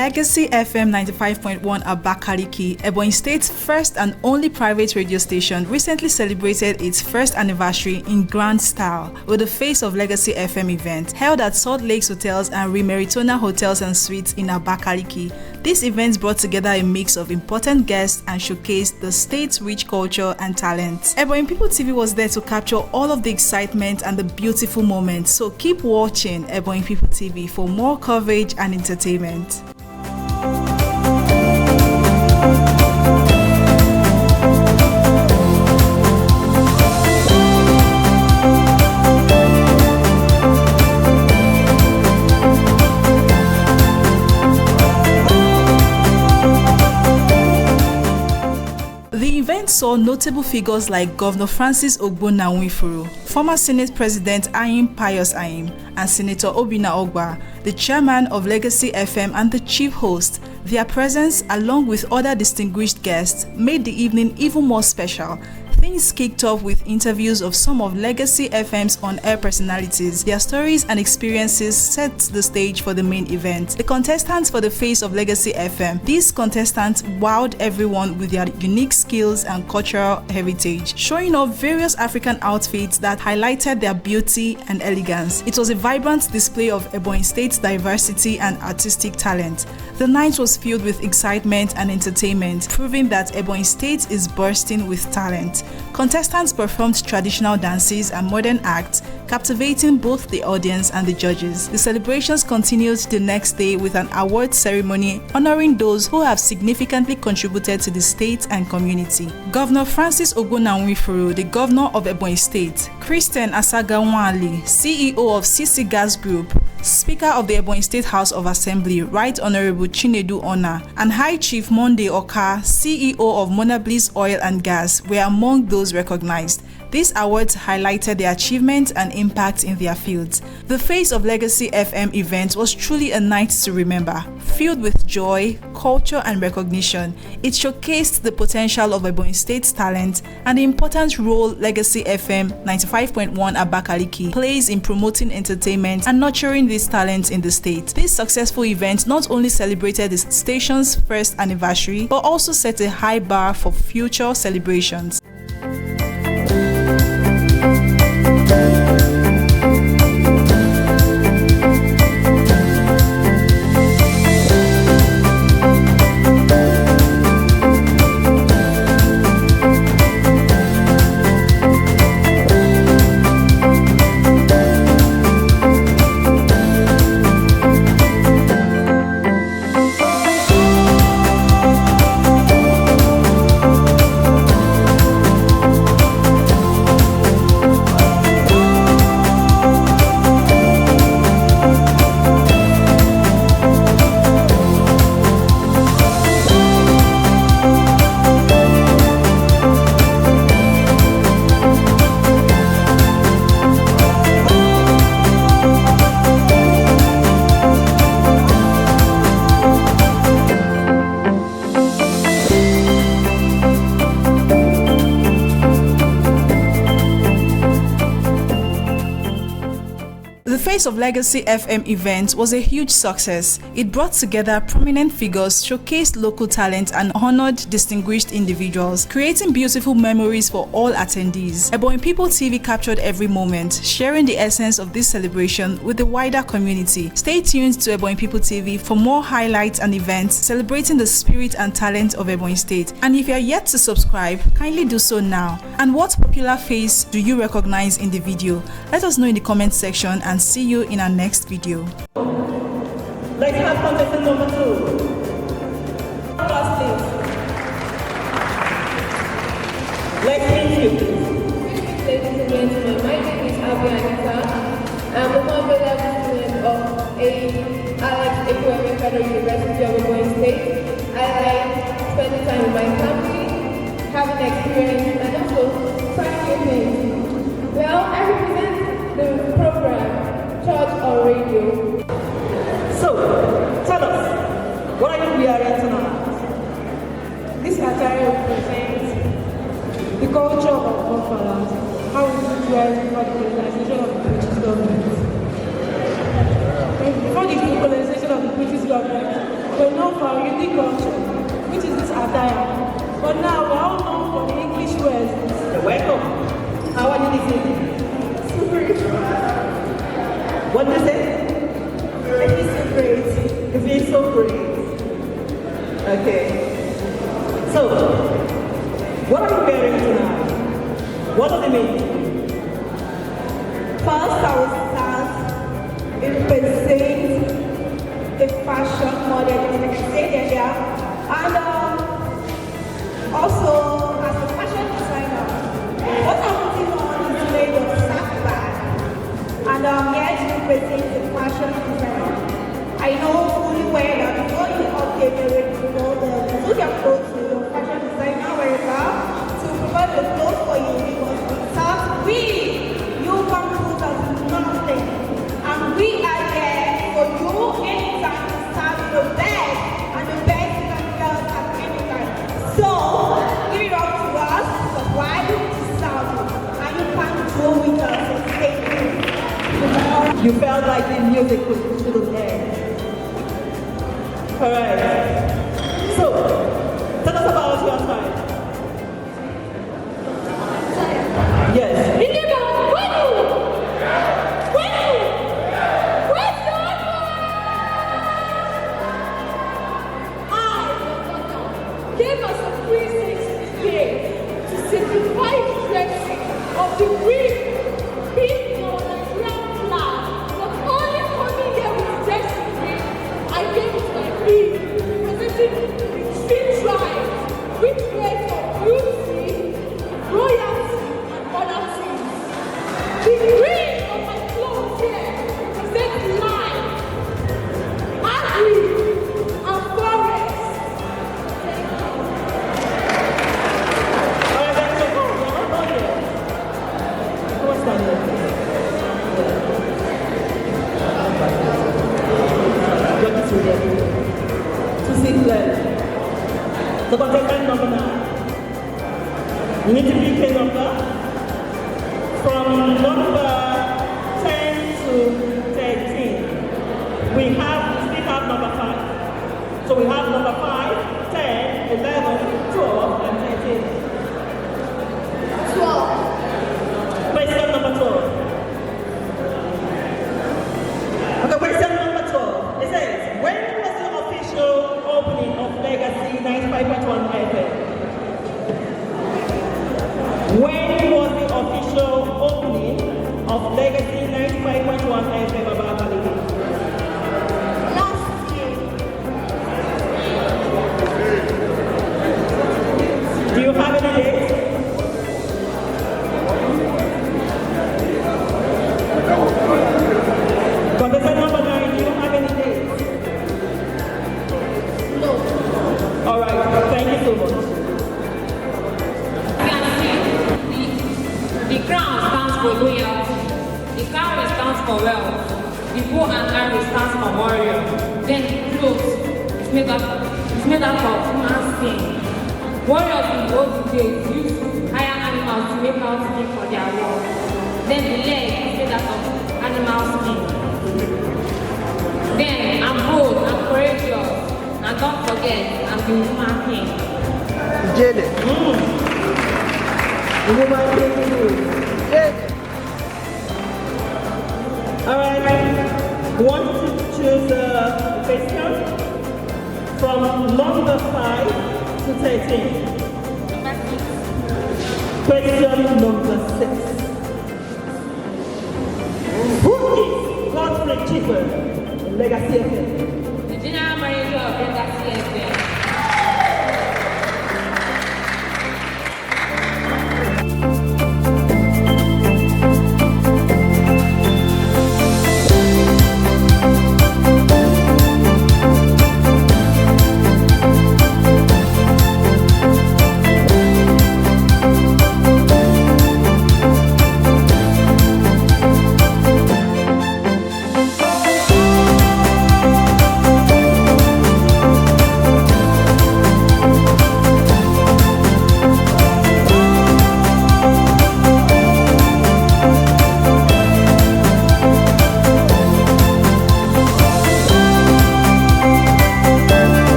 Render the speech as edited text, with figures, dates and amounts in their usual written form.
Legacy FM 95.1 Abakaliki, Ebonyi State's first and only private radio station, recently celebrated its first anniversary in grand style with the Face of Legacy FM event held at Salt Lakes Hotels and Re-Meritona Hotels and Suites in Abakaliki. This event brought together a mix of important guests and showcased the state's rich culture and talent. Ebonyi People TV was there to capture all of the excitement and the beautiful moments, so keep watching Ebonyi People TV for more coverage and entertainment. The event saw notable figures like Governor Francis Ogbonna Nwifuru, former Senate President Anyim Pius and Senator Obinna Ogba, the chairman of Legacy FM and the chief host. Their presence, along with other distinguished guests, made the evening even more special. Things kicked off with interviews of some of Legacy FM's on-air personalities. Their stories and experiences set the stage for the main event. The contestants for the Face of Legacy FM. These contestants wowed everyone with their unique skills and cultural heritage, showing off various African outfits that highlighted their beauty and elegance. It was a vibrant display of Ebonyi State's diversity and artistic talent. The night was filled with excitement and entertainment, proving that Ebonyi State is bursting with talent. Contestants performed traditional dances and modern acts, captivating both the audience and the judges. The celebrations continued the next day with an award ceremony honoring those who have significantly contributed to the state and community. Governor Francis Ogbonna Nwifuru, the governor of Ebonyi State, Christian Asagawanli, CEO of CC Gas Group, Speaker of the Ebonyi State House of Assembly, Right Honorable Chinedu Ona, and High Chief Monday Oka, CEO of Monablis Oil and Gas, were among those recognized. These awards highlighted their achievements and impact in their fields. The Face of Legacy FM event was truly a night to remember, filled with joy, culture, and recognition. It showcased the potential of Ebonyi State's talent and the important role Legacy FM 95.1 Abakaliki plays in promoting entertainment and nurturing these talents in the state. This successful event not only celebrated the station's first anniversary, but also set a high bar for future celebrations. The Face of Legacy FM event was a huge success. It brought together prominent figures, showcased local talent, and honored distinguished individuals, creating beautiful memories for all attendees. Ebonyi People TV captured every moment, sharing the essence of this celebration with the wider community. Stay tuned to Ebonyi People TV for more highlights and events celebrating the spirit and talent of Ebonyi State. And if you are yet to subscribe, kindly do so now. And what popular face do you recognize in the video? Let us know in the comment section, and see you in our next video. Let's have contestant number 2. Let's meet you. Ladies and gentlemen, my name is Abakaliki. I'm a popular student of Ebonyi Federal University of Ebonyi State. I like spending time with my family, having experience, and also trying new things. Well, I represent the program Church or Radio. So, tell us, what are you wearing tonight? This attire represents the culture of Buffalo, how it is dressed before the colonization of the British government. Before the colonization of the British government, we're known for our unique culture, which is this attire. But now we're all known for the English words. You're welcome. How are you this evening? Super. What did you say? I feel so great. You feel so great. Okay. So, what are you wearing tonight? What does it mean? First, I will start represent the fashion model in the state area, and also as a fashion designer, what I'm putting on is made of sack bag, and I'm here to represent the fashion designer. I know fully well that before you update the you can go to your fashion designer wherever to provide the clothes for you, because without we, you can prove as nothing. And we are here for you anytime to serve the best, and the best you can get at any time. So, give it up to us, because why to serve you, and you can do with us and stay tuned. You felt like the music was there. Alright. So, tell us about your time. Yes. Gave us a 360 day to simplify the dressing of the real people and grand flag. Not only coming here with dressing green, I gave it my green, presenting the street tribe, which words of beauty, royalty, and other things. The green of my clothes here presents life, agri, and forest. To see clearly. The contestant number 9. You need to pick a number from number 10 to 13. We still have number 5. So we have number 5, 10, 11, 12, and 13. 12. Question number 12. Okay, question number 12. It says, when was the official opening of Legacy 95.1 FM? When was the official opening of Legacy 95.1 FM Abakaliki? Last year. Do you have any dates? Contestant number 9, do you have any dates? No. Alright, thank you so much. The crown stands for loyalty. The cowrie stands for wealth. The bow and arrow stands for warrior. Then the clothes is made up of human skin. Warriors in the old days used hire animals to make out skin for their war. Then the leg is made up of animal skin. Then I'm bold, I'm courageous, and don't forget, I'm the human king. Jenny. The woman came through. Alright, we want to choose a question from number 5 to 13. Question number 6. Who is Godfrey Chiefin in Legacy FM?